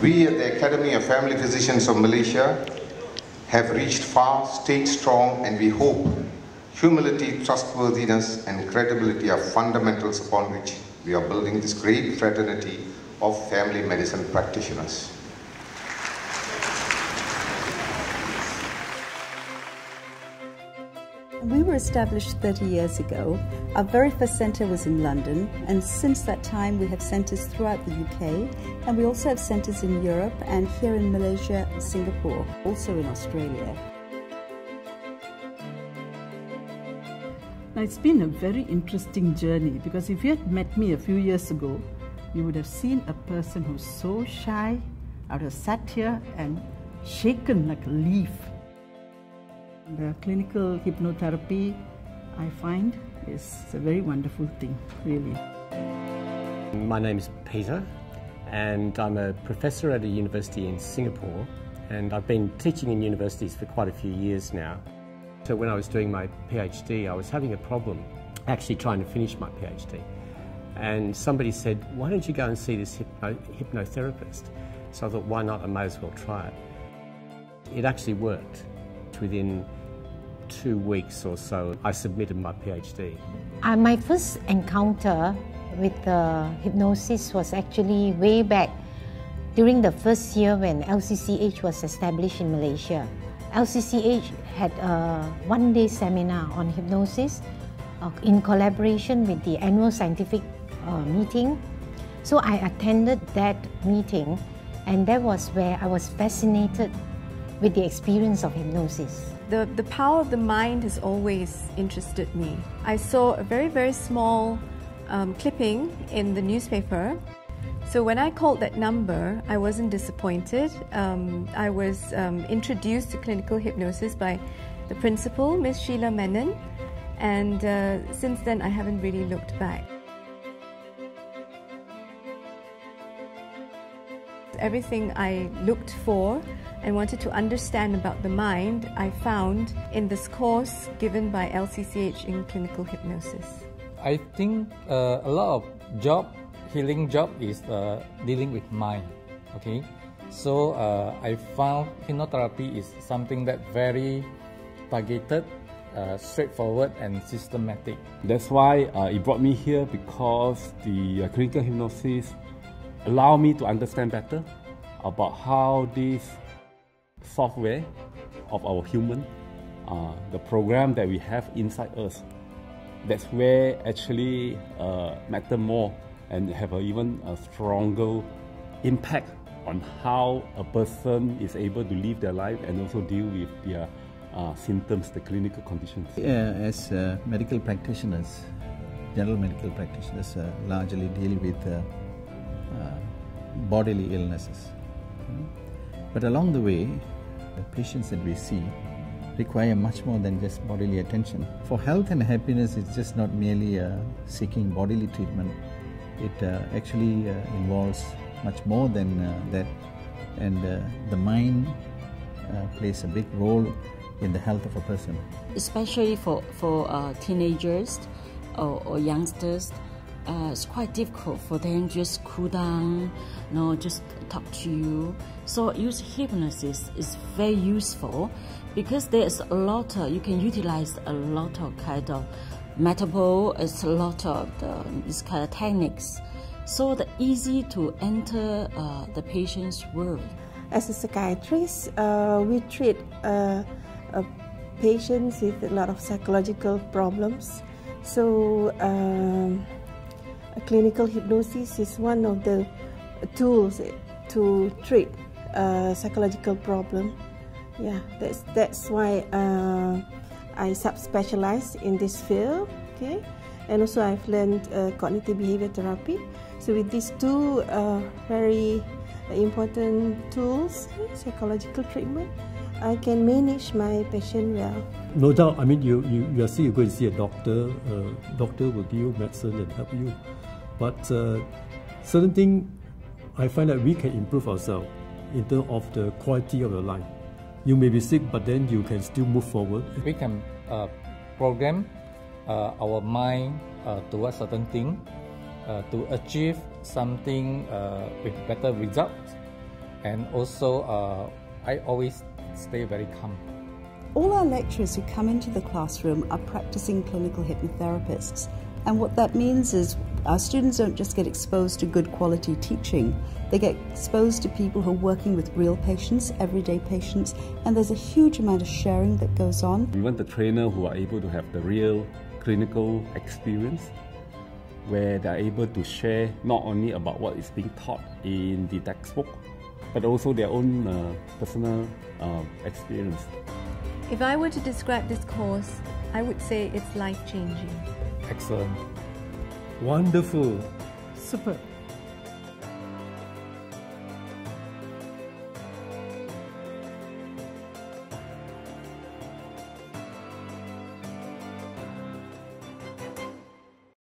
We at the Academy of Family Physicians of Malaysia have reached far, stayed strong, and we hope humility, trustworthiness, and credibility are fundamentals upon which we are building this great fraternity of family medicine practitioners. We were established 30 years ago. Our very first centre was in London, and since that time we have centres throughout the UK, and we also have centres in Europe and here in Malaysia and Singapore, also in Australia. Now, it's been a very interesting journey, because if you had met me a few years ago, you would have seen a person who's so shy. I would have sat here and shaken like a leaf. The clinical hypnotherapy, I find, is a very wonderful thing, really. My name is Peter, and I'm a professor at a university in Singapore, and I've been teaching in universities for quite a few years now. So when I was doing my PhD, I was having a problem actually trying to finish my PhD. And somebody said, why don't you go and see this hypnotherapist? So I thought, why not? I may as well try it. It actually worked. Within 2 weeks or so, I submitted my PhD. My first encounter with hypnosis was actually way back during the first year when LCCH was established in Malaysia. LCCH had a one-day seminar on hypnosis in collaboration with the annual scientific meeting. So I attended that meeting, and that was where I was fascinated with the experience of hypnosis. The power of the mind has always interested me. I saw a very, very small clipping in the newspaper. So when I called that number, I wasn't disappointed. I was introduced to clinical hypnosis by the principal, Ms. Sheila Menon, and since then I haven't really looked back. Everything I looked for and wanted to understand about the mind, I found in this course given by LCCH in clinical hypnosis. I think a lot of healing job is dealing with mind. Okay, so I found hypnotherapy is something that very targeted, straightforward, and systematic. That's why it brought me here, because the clinical hypnosis allow me to understand better about how this software of our human, the program that we have inside us, that's where actually matter more and have even a stronger impact on how a person is able to live their life and also deal with their symptoms, the clinical conditions. As medical practitioners, general medical practitioners largely deal with bodily illnesses. But along the way, the patients that we see require much more than just bodily attention. For health and happiness, it's just not merely seeking bodily treatment. It actually involves much more than that, and the mind plays a big role in the health of a person. Especially for teenagers or youngsters, it's quite difficult for them to just cool down, just talk to you. So using hypnosis is very useful, because there's a lot you can utilize a lot of kind of metaphor, it's a lot of this kind of techniques, so that easy to enter the patient's world. As a psychiatrist, we treat patients with a lot of psychological problems. So clinical hypnosis is one of the tools to treat psychological problem. Yeah, that's why I subspecialize in this field. Okay, and also I've learned cognitive behavior therapy. So with these two very important tools, psychological treatment, I can manage my patient well. No doubt. I mean, you are still going to see a doctor. Doctor will give you medicine and help you. But certain things, I find that we can improve ourselves in terms of the quality of your life. You may be sick, but then you can still move forward. We can program our mind towards certain thing to achieve something with better results. and also I always stay very calm. All our lecturers who come into the classroom are practicing clinical hypnotherapists. And what that means is our students don't just get exposed to good quality teaching, they get exposed to people who are working with real patients, everyday patients, and there's a huge amount of sharing that goes on. We want the trainer who are able to have the real clinical experience, where they're able to share not only about what is being taught in the textbook, but also their own personal experience. If I were to describe this course, I would say it's life-changing. Excellent. Wonderful. Super.